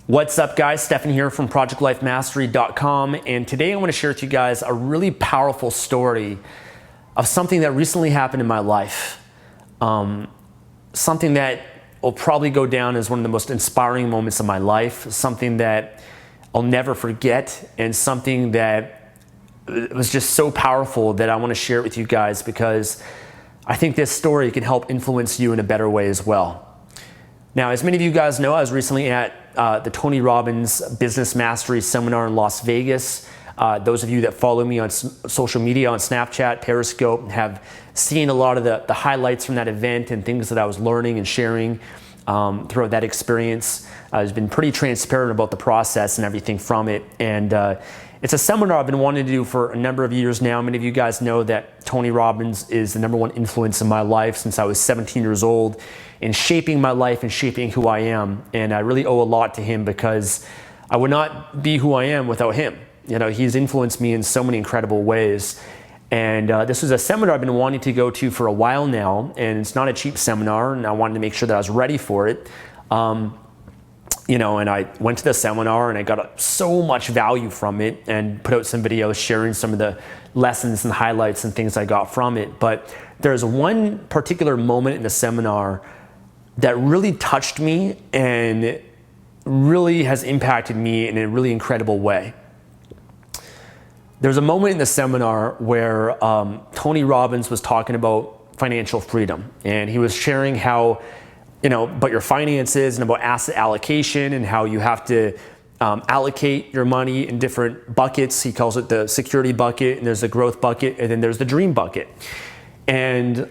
What's up, guys? Stefan here from projectlifemastery.com, and today I want to share with you guys a really powerful story of something that recently happened in my life. Something that will probably go down as one of the most inspiring moments of my life, something that I'll never forget, and something that was just so powerful that I want to share it with you guys because I think this story can help influence you in a better way as well. Now, as many of you guys know, I was recently at the Tony Robbins Business Mastery seminar in Las Vegas. Those of you that follow me on social media, on Snapchat, Periscope, have seen a lot of the highlights from that event and things that I was learning and sharing throughout that experience. I've been pretty transparent about the process and everything from it. And it's a seminar I've been wanting to do for a number of years now. Many of you guys know that Tony Robbins is the #1 influence in my life since I was 17 years old, in shaping my life and shaping who I am. And I really owe a lot to him because I would not be who I am without him. You know, he's influenced me in so many incredible ways. And this was a seminar I've been wanting to go to for a while now, and it's not a cheap seminar, and I wanted to make sure that I was ready for it. You know, and I went to the seminar and I got so much value from it and put out some videos sharing some of the lessons and highlights and things I got from it. But there's one particular moment in the seminar that really touched me and really has impacted me in a really incredible way. There's a moment in the seminar where Tony Robbins was talking about financial freedom, and he was sharing how, you know, about your finances and about asset allocation and how you have to allocate your money in different buckets. He calls it the security bucket, and there's the growth bucket, and then there's the dream bucket. And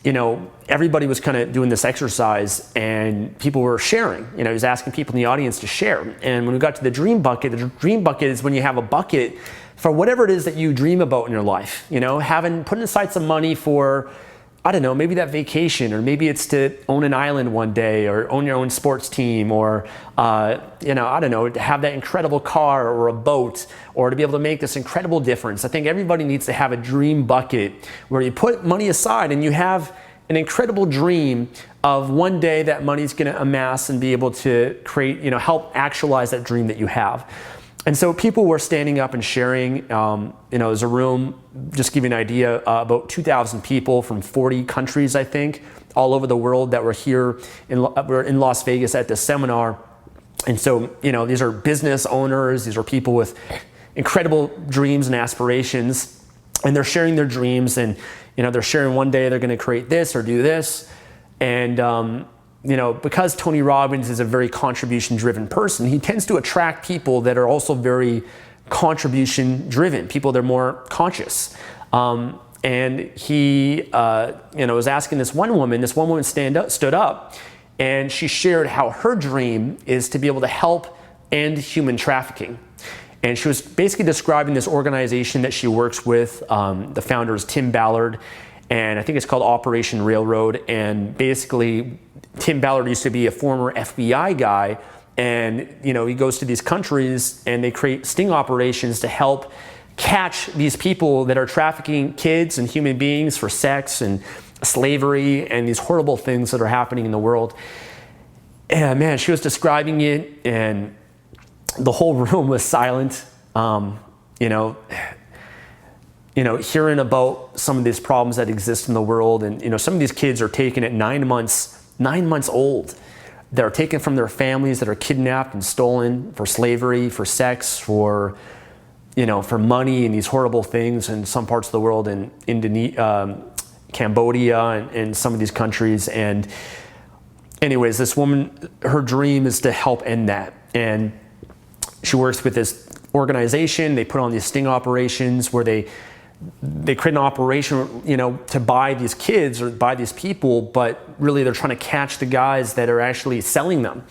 you know, everybody was kind of doing this exercise and people were sharing. You know, he was asking people in the audience to share. And when we got to the dream bucket is when you have a bucket for whatever it is that you dream about in your life. You know, putting aside some money for, I don't know, maybe that vacation, or maybe it's to own an island one day, or own your own sports team, or, you know, I don't know, to have that incredible car or a boat, or to be able to make this incredible difference. I think everybody needs to have a dream bucket where you put money aside and you have an incredible dream of one day that money's going to amass and be able to create, you know, help actualize that dream that you have. And so people were standing up and sharing. You know, there's a room, just to give you an idea, about 2,000 people from 40 countries, I think, all over the world that were here were in Las Vegas at this seminar. And so, you know, these are business owners, these are people with incredible dreams and aspirations, and they're sharing their dreams, and, you know, they're sharing one day they're going to create this or do this. And, you know, because Tony Robbins is a very contribution-driven person, he tends to attract people that are also very contribution-driven, people that are more conscious. And he, you know, was asking this one woman stood up, and she shared how her dream is to be able to help end human trafficking. And she was basically describing this organization that she works with. The founder is Tim Ballard, and I think it's called Operation Railroad. And basically, Tim Ballard used to be a former FBI guy, and, you know, he goes to these countries and they create sting operations to help catch these people that are trafficking kids and human beings for sex and slavery and these horrible things that are happening in the world. And man, she was describing it, and the whole room was silent. You know, hearing about some of these problems that exist in the world, and, you know, some of these kids are taken at 9 months old. They're taken from their families, that are kidnapped and stolen for slavery, for sex, for, you know, for money, and these horrible things in some parts of the world, in Indonesia, Cambodia, and some of these countries. And anyways, this woman, her dream is to help end that. And she works with this organization. They put on these sting operations where they create an operation, you know, to buy these kids or buy these people, but really they're trying to catch the guys that are actually selling them.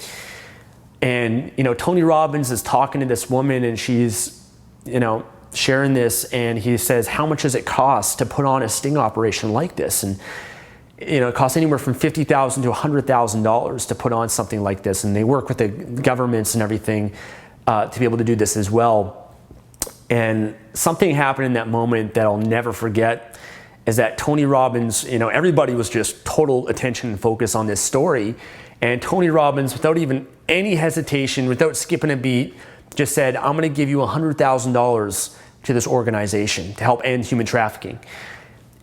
And, you know, Tony Robbins is talking to this woman, and she's, you know, sharing this, and he says, how much does it cost to put on a sting operation like this? And, you know, it costs anywhere from $50,000 to $100,000 to put on something like this. And they work with the governments and everything to be able to do this as well. And something happened in that moment that I'll never forget is that Tony Robbins, you know, everybody was just total attention and focus on this story. And Tony Robbins, without even any hesitation, without skipping a beat, just said, I'm going to give you $100,000 to this organization to help end human trafficking.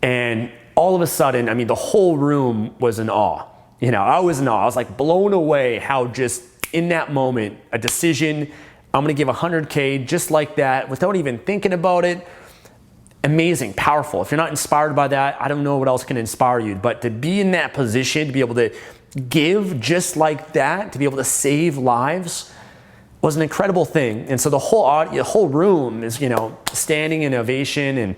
And all of a sudden, I mean, the whole room was in awe. You know, I was in awe. I was like blown away how just in that moment, a decision, I'm going to give 100K just like that without even thinking about it. Amazing, powerful. If you're not inspired by that, I don't know what else can inspire you. But to be in that position, to be able to give just like that, to be able to save lives, was an incredible thing. And so the whole room is, you know, standing in ovation and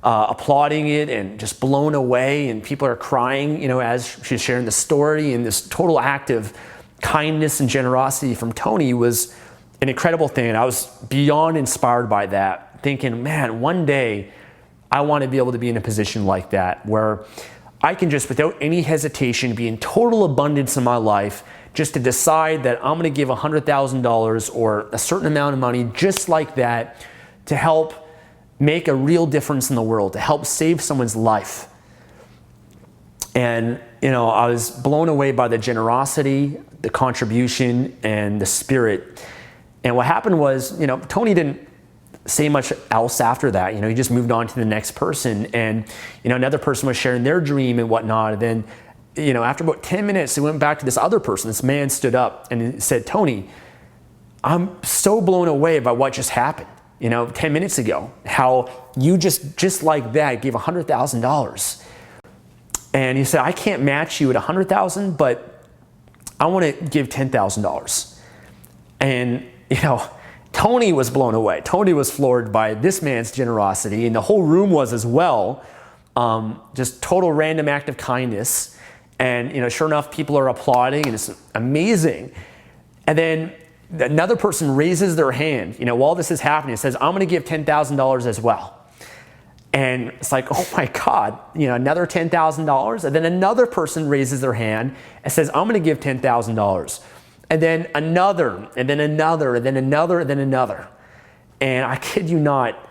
applauding it and just blown away. And people are crying, you know, as she's sharing the story. And this total act of kindness and generosity from Tony was an incredible thing. And I was beyond inspired by that, thinking, man, one day I want to be able to be in a position like that where I can just, without any hesitation, be in total abundance in my life, just to decide that I'm going to give $100,000 or a certain amount of money just like that to help make a real difference in the world, to help save someone's life. And, you know, I was blown away by the generosity, the contribution, and the spirit. And what happened was, you know, Tony didn't say much else after that. You know, he just moved on to the next person. And, you know, another person was sharing their dream and whatnot. And then, you know, after about 10 minutes, he went back to this other person. This man stood up and he said, Tony, I'm so blown away by what just happened, you know, 10 minutes ago, how you just like that gave $100,000. And he said, I can't match you at $100,000, but I want to give $10,000. And, you know, Tony was blown away. Tony was floored by this man's generosity, and the whole room was as well. Just total random act of kindness. And, you know, sure enough, people are applauding, and it's amazing. And then another person raises their hand, you know, while this is happening, it says, I'm going to give $10,000 as well. And it's like, oh my God, you know, another $10,000. And then another person raises their hand and says, I'm going to give $10,000. And then another, and then another, and then another, and then another. And I kid you not,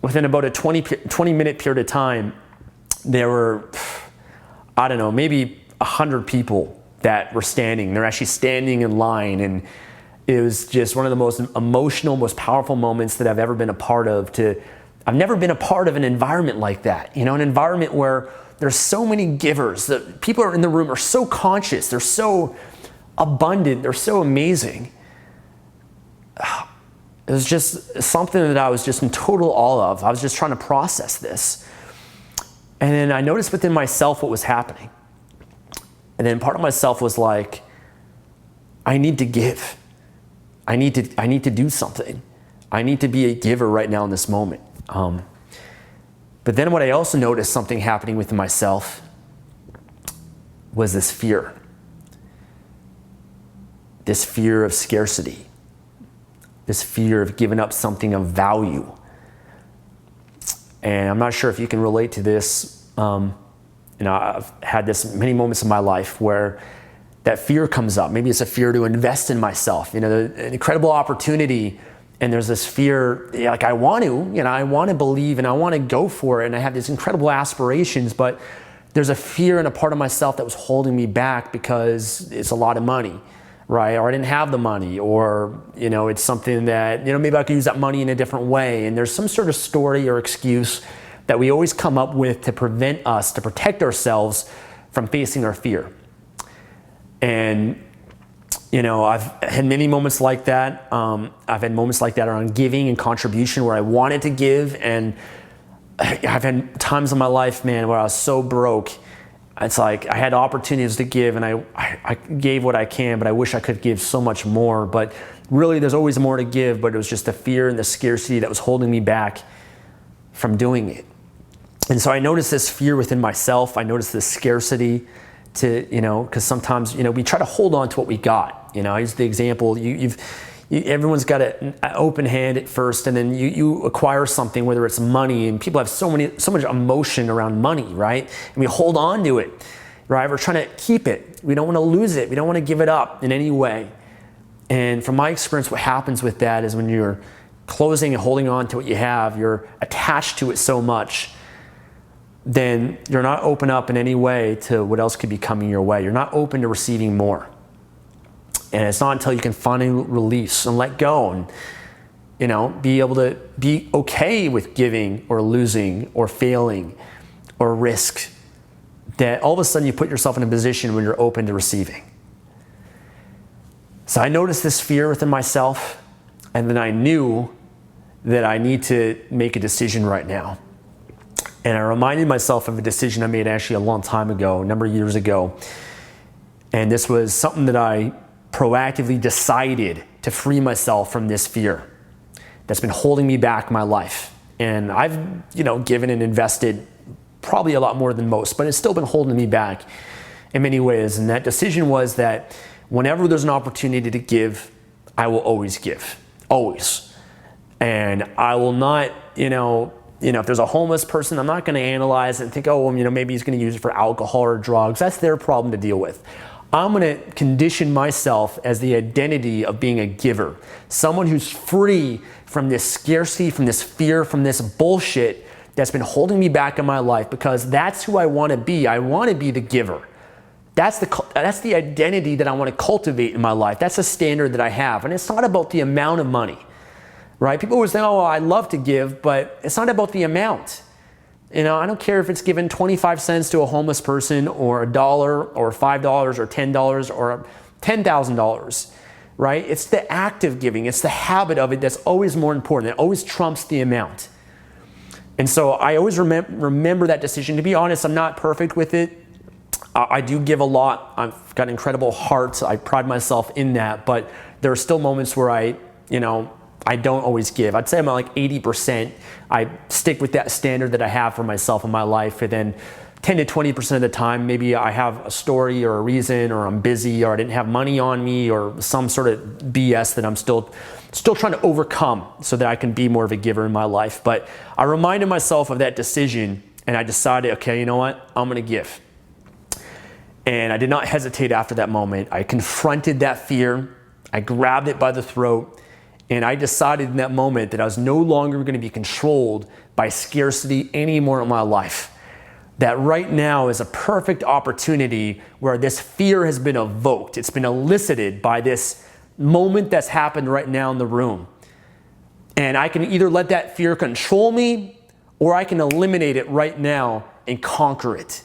within about a 20-minute period of time, there were, I don't know, maybe 100 people that were standing. They're actually standing in line. And it was just one of the most emotional, most powerful moments that I've ever been a part of. I've never been a part of an environment like that. You know, an environment where there's so many givers. The people are in the room are so conscious. They're so abundant. They're so amazing. It was just something that I was just in total awe of. I was just trying to process this. And then I noticed within myself what was happening. And then part of myself was like, I need to give. I need to do something. I need to be a giver right now in this moment. But then what I also noticed something happening within myself was this fear. This fear of scarcity. This fear of giving up something of value. And I'm not sure if you can relate to this. You know, I've had this many moments in my life where that fear comes up. Maybe it's a fear to invest in myself. You know, an incredible opportunity, and there's this fear, like I want to believe and I want to go for it, and I have these incredible aspirations, but there's a fear and a part of myself that was holding me back because it's a lot of money, right? Or I didn't have the money, or, you know, it's something that, you know, maybe I could use that money in a different way. And there's some sort of story or excuse that we always come up with to prevent us, to protect ourselves from facing our fear. And, you know, I've had many moments like that. I've had moments like that around giving and contribution where I wanted to give. And I've had times in my life, man, where I was so broke. It's like I had opportunities to give, and I gave what I can, but I wish I could give so much more. But really, there's always more to give, but it was just the fear and the scarcity that was holding me back from doing it. And so I noticed this fear within myself. I noticed this scarcity to, you know, because sometimes, you know, we try to hold on to what we got. You know, here's the example. Everyone's got an open hand at first, and then you acquire something, whether it's money, and people have so much emotion around money, right? And we hold on to it, right? We're trying to keep it. We don't want to lose it. We don't want to give it up in any way. And from my experience, what happens with that is when you're closing and holding on to what you have, you're attached to it so much, then you're not open up in any way to what else could be coming your way. You're not open to receiving more. And it's not until you can finally release and let go and, be able to be okay with giving or losing or failing or risk, that all of a sudden you put yourself in a position when you're open to receiving. So I noticed this fear within myself, and then I knew that I need to make a decision right now. And I reminded myself of a decision I made actually a long time ago, a number of years ago. And this was something that I proactively decided to free myself from this fear that's been holding me back in my life. And I've, given and invested probably a lot more than most, but it's still been holding me back in many ways. And that decision was that whenever there's an opportunity to give, I will always give, always. And I will not, if there's a homeless person, I'm not going to analyze it and think, maybe he's going to use it for alcohol or drugs. That's their problem to deal with. I'm going to condition myself as the identity of being a giver, someone who's free from this scarcity, from this fear, from this bullshit that's been holding me back in my life, because that's who I want to be. I want to be the giver. That's the identity that I want to cultivate in my life. That's a standard that I have. And it's not about the amount of money, right? People always say, I love to give, but it's not about the amount. I don't care if it's given 25 cents to a homeless person or $1 or $5 or $10 or $10,000, right? It's the act of giving. It's the habit of it that's always more important. It always trumps the amount. And so I always remember that decision. To be honest, I'm not perfect with it. I do give a lot. I've got an incredible heart. I pride myself in that. But there are still moments where I don't always give. I'd say I'm at like 80%. I stick with that standard that I have for myself in my life. And then 10 to 20% of the time, maybe I have a story or a reason, or I'm busy, or I didn't have money on me, or some sort of BS that I'm still trying to overcome so that I can be more of a giver in my life. But I reminded myself of that decision, and I decided, okay, you know what? I'm going to give. And I did not hesitate after that moment. I confronted that fear. I grabbed it by the throat. And I decided in that moment that I was no longer going to be controlled by scarcity anymore in my life. That right now is a perfect opportunity where this fear has been evoked. It's been elicited by this moment that's happened right now in the room. And I can either let that fear control me, or I can eliminate it right now and conquer it.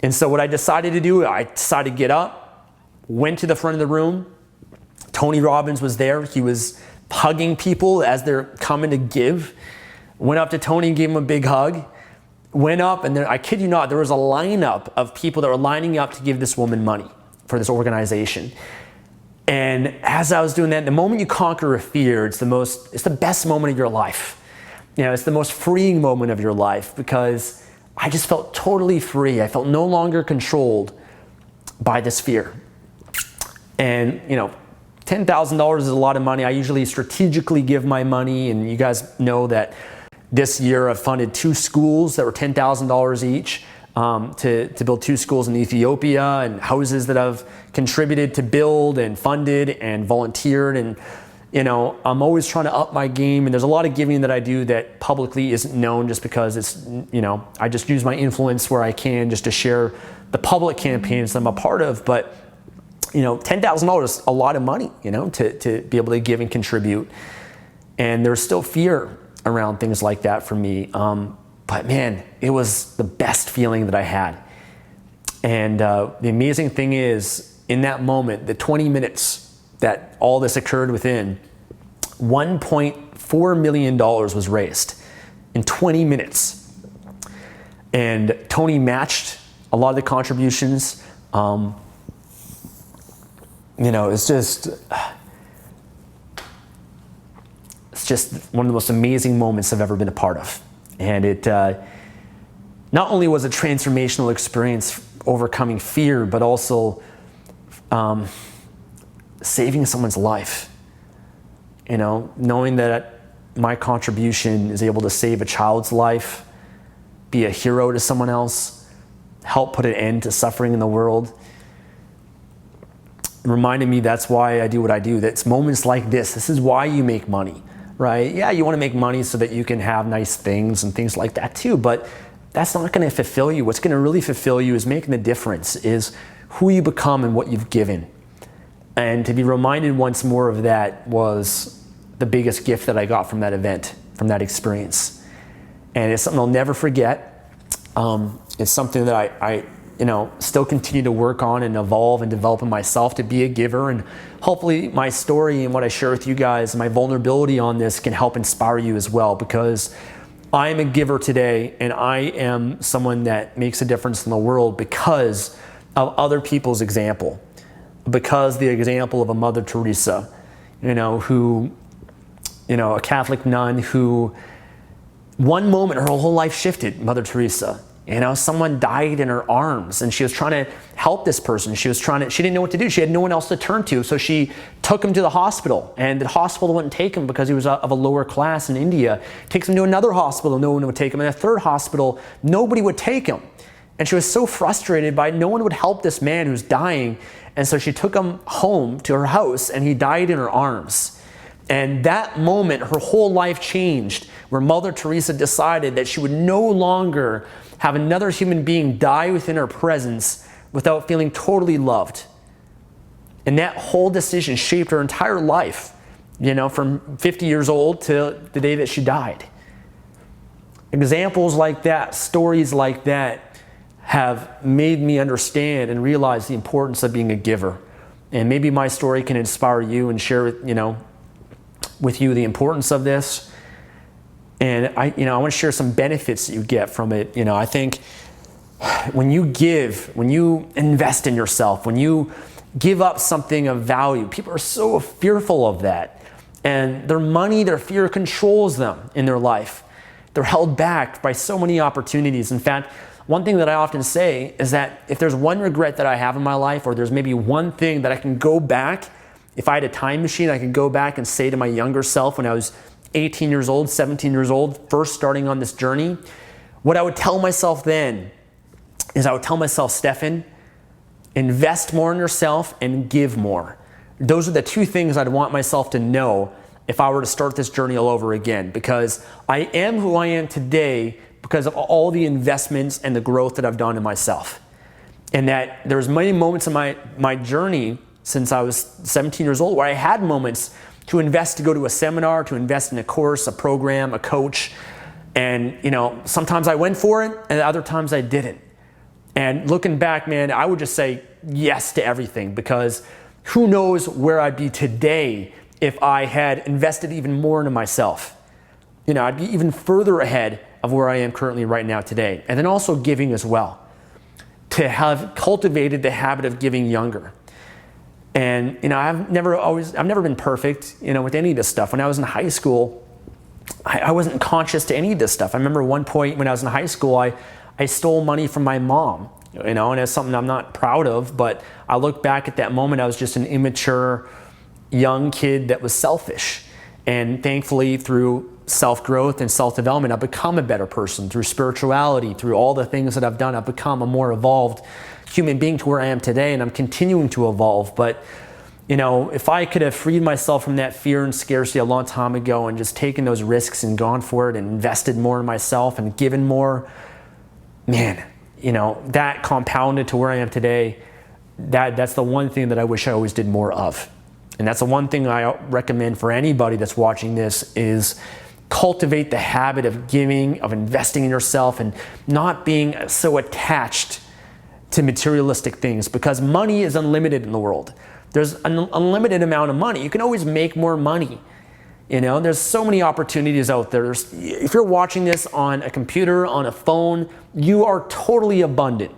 And so what I decided to do, I decided to get up, went to the front of the room. Tony Robbins was there. He was hugging people as they're coming to give. Went up to Tony and gave him a big hug. Went up, and I kid you not, there was a lineup of people that were lining up to give this woman money for this organization. And as I was doing that, the moment you conquer a fear, it's the best moment of your life. It's the most freeing moment of your life, because I just felt totally free. I felt no longer controlled by this fear. And, $10,000 is a lot of money. I usually strategically give my money, and you guys know that this year I've funded 2 schools that were $10,000 each to build 2 schools in Ethiopia, and houses that I've contributed to build and funded and volunteered. And, I'm always trying to up my game, and there's a lot of giving that I do that publicly isn't known, just because it's, I just use my influence where I can just to share the public campaigns that I'm a part of. But $10,000 is a lot of money, to be able to give and contribute. And there's still fear around things like that for me. But man, it was the best feeling that I had. And the amazing thing is, in that moment, the 20 minutes that all this occurred within, $1.4 million was raised in 20 minutes. And Tony matched a lot of the contributions. It's just one of the most amazing moments I've ever been a part of. And it not only was a transformational experience overcoming fear, but also saving someone's life. Knowing that my contribution is able to save a child's life, be a hero to someone else, help put an end to suffering in the world. Reminded me that's why I do what I do. That's moments like this. This is why you make money, right? Yeah, you want to make money so that you can have nice things and things like that too, but that's not going to fulfill you. What's going to really fulfill you is making the difference, is who you become and what you've given. And to be reminded once more of that was the biggest gift that I got from that event, from that experience. And it's something I'll never forget. It's something that I still continue to work on and evolve and develop in myself to be a giver. And hopefully my story and what I share with you guys, my vulnerability on this can help inspire you as well, because I am a giver today, and I am someone that makes a difference in the world because of other people's example, because the example of a Mother Teresa, who, a Catholic nun who one moment her whole life shifted. Mother Teresa, someone died in her arms and she was trying to help this person. She didn't know what to do. She had no one else to turn to. So she took him to the hospital, and the hospital wouldn't take him because he was of a lower class in India. Takes him to another hospital. No one would take him. In a third hospital, nobody would take him. And she was so frustrated by no one would help this man who's dying. And so she took him home to her house, and he died in her arms. And that moment, her whole life changed, where Mother Teresa decided that she would no longer have another human being die within her presence without feeling totally loved. And that whole decision shaped her entire life, from 50 years old to the day that she died. Examples like that, stories like that, have made me understand and realize the importance of being a giver. And maybe my story can inspire you and share with you the importance of this. And I want to share some benefits that you get from it. I think when you give, when you invest in yourself, when you give up something of value, people are so fearful of that. And their money, their fear controls them in their life. They're held back by so many opportunities. In fact, one thing that I often say is that if there's one regret that I have in my life, or there's maybe one thing that I can go back, if I had a time machine, I could go back and say to my younger self when I was 18 years old, 17 years old, first starting on this journey, what I would tell myself then is I would tell myself, Stefan, invest more in yourself and give more. Those are the two things I'd want myself to know if I were to start this journey all over again, because I am who I am today because of all the investments and the growth that I've done in myself. And that there's many moments in my journey since I was 17 years old where I had moments to invest, to go to a seminar, to invest in a course, a program, a coach. And sometimes I went for it and other times I didn't. And looking back, man, I would just say yes to everything, because who knows where I'd be today if I had invested even more into myself. I'd be even further ahead of where I am currently right now today. And then also giving as well. To have cultivated the habit of giving younger. And I've never been perfect, with any of this stuff. When I was in high school, I wasn't conscious to any of this stuff. I remember one point when I was in high school, I stole money from my mom, and it's something I'm not proud of, but I look back at that moment, I was just an immature young kid that was selfish. And thankfully, through self-growth and self-development, I've become a better person. Through spirituality, through all the things that I've done, I've become a more evolved human being to where I am today, and I'm continuing to evolve. But if I could have freed myself from that fear and scarcity a long time ago and just taken those risks and gone for it and invested more in myself and given more, man, that compounded to where I am today, that's the one thing that I wish I always did more of. And that's the one thing I recommend for anybody that's watching this is cultivate the habit of giving, of investing in yourself, and not being so attached to materialistic things, because money is unlimited in the world. There's an unlimited amount of money. You can always make more money. There's so many opportunities out there. If you're watching this on a computer, on a phone, you are totally abundant.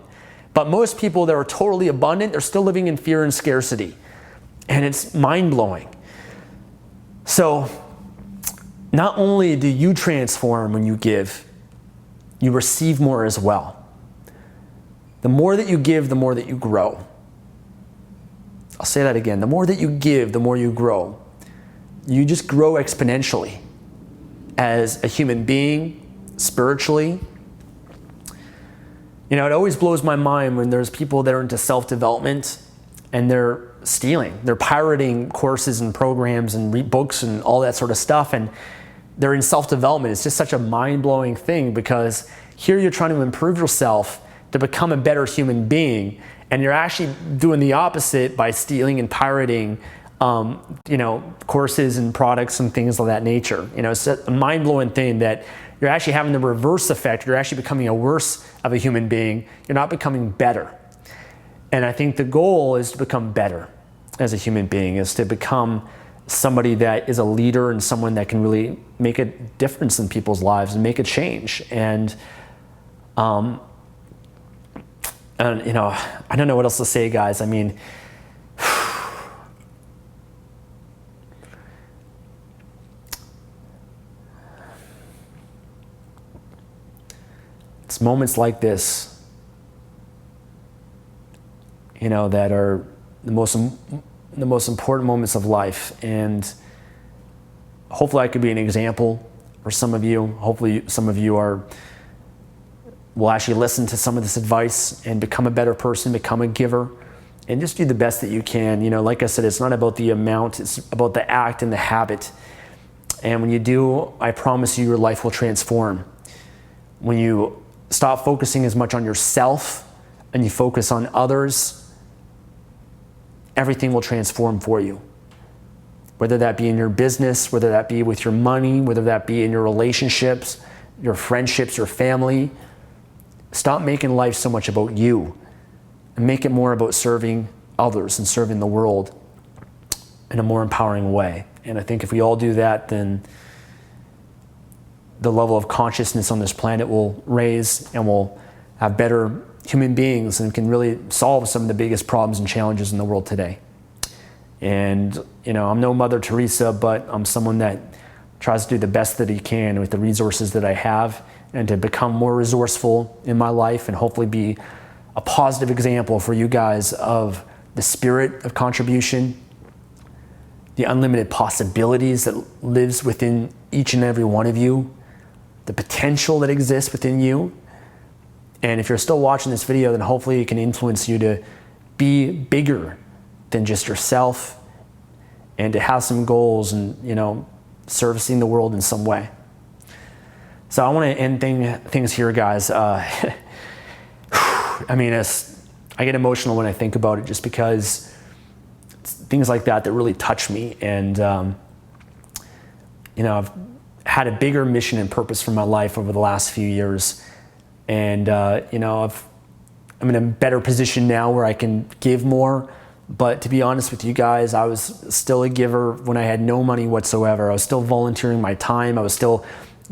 But most people that are totally abundant, they're still living in fear and scarcity. And it's mind-blowing. So not only do you transform when you give, you receive more as well. The more that you give, the more that you grow. I'll say that again. The more that you give, the more you grow. You just grow exponentially as a human being, spiritually. It always blows my mind when there's people that are into self-development and they're stealing. They're pirating courses and programs and books and all that sort of stuff, and they're in self-development. It's just such a mind-blowing thing, because here you're trying to improve yourself to become a better human being, And you're actually doing the opposite by stealing and pirating, courses and products and things of that nature. It's a mind-blowing thing that you're actually having the reverse effect. You're actually becoming a worse of a human being. You're not becoming better. And I think the goal is to become better as a human being, is to become somebody that is a leader and someone that can really make a difference in people's lives and make a change. And I don't know what else to say, guys. I mean, it's moments like this, that are the most important moments of life. And hopefully I could be an example for some of you. Hopefully some of you will actually listen to some of this advice and become a better person, become a giver, and just do the best that you can. Like I said, it's not about the amount, it's about the act and the habit. And when you do, I promise you, your life will transform. When you stop focusing as much on yourself and you focus on others, everything will transform for you. Whether that be in your business, whether that be with your money, whether that be in your relationships, your friendships, your family. Stop making life so much about you and make it more about serving others and serving the world in a more empowering way. And I think if we all do that, then the level of consciousness on this planet will raise, and we'll have better human beings and can really solve some of the biggest problems and challenges in the world today. And, I'm no Mother Teresa, but I'm someone that tries to do the best that he can with the resources that I have, and to become more resourceful in my life, and hopefully be a positive example for you guys of the spirit of contribution, the unlimited possibilities that lives within each and every one of you, the potential that exists within you. And if you're still watching this video, then hopefully it can influence you to be bigger than just yourself, and to have some goals and, servicing the world in some way. So I want to end things here, guys. I get emotional when I think about it, just because it's things like that really touch me. And, I've had a bigger mission and purpose for my life over the last few years. And, I'm in a better position now where I can give more. But to be honest with you guys, I was still a giver when I had no money whatsoever. I was still volunteering my time. I was still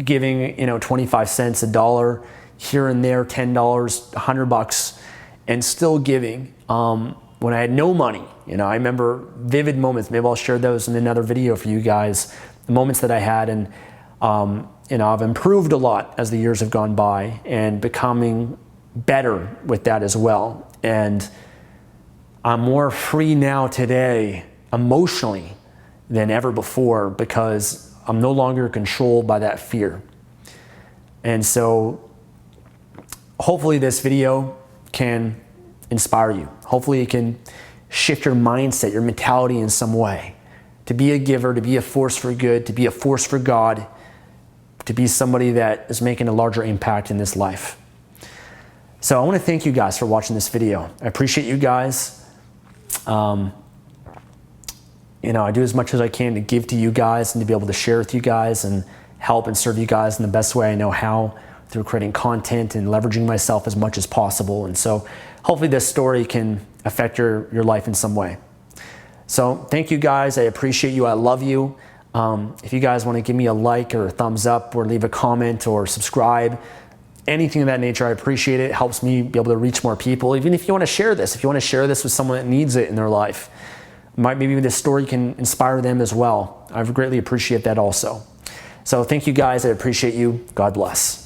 giving, 25 cents, $1 here and there, $10, $100, and still giving when I had no money. I remember vivid moments. Maybe I'll share those in another video for you guys, the moments that I had. And, I've improved a lot as the years have gone by, and becoming better with that as well. And I'm more free now today emotionally than ever before, because I'm no longer controlled by that fear. And so hopefully this video can inspire you. Hopefully it can shift your mindset, your mentality in some way, to be a giver, to be a force for good, to be a force for God, to be somebody that is making a larger impact in this life. So I want to thank you guys for watching this video. I appreciate you guys. I do as much as I can to give to you guys and to be able to share with you guys and help and serve you guys in the best way I know how, through creating content and leveraging myself as much as possible. And so hopefully this story can affect your life in some way. So thank you guys. I appreciate you. I love you. If you guys want to give me a like or a thumbs up, or leave a comment or subscribe, anything of that nature, I appreciate it. It helps me be able to reach more people. Even if you want to share this, with someone that needs it in their life, maybe this story can inspire them as well. I would greatly appreciate that also. So thank you guys. I appreciate you. God bless.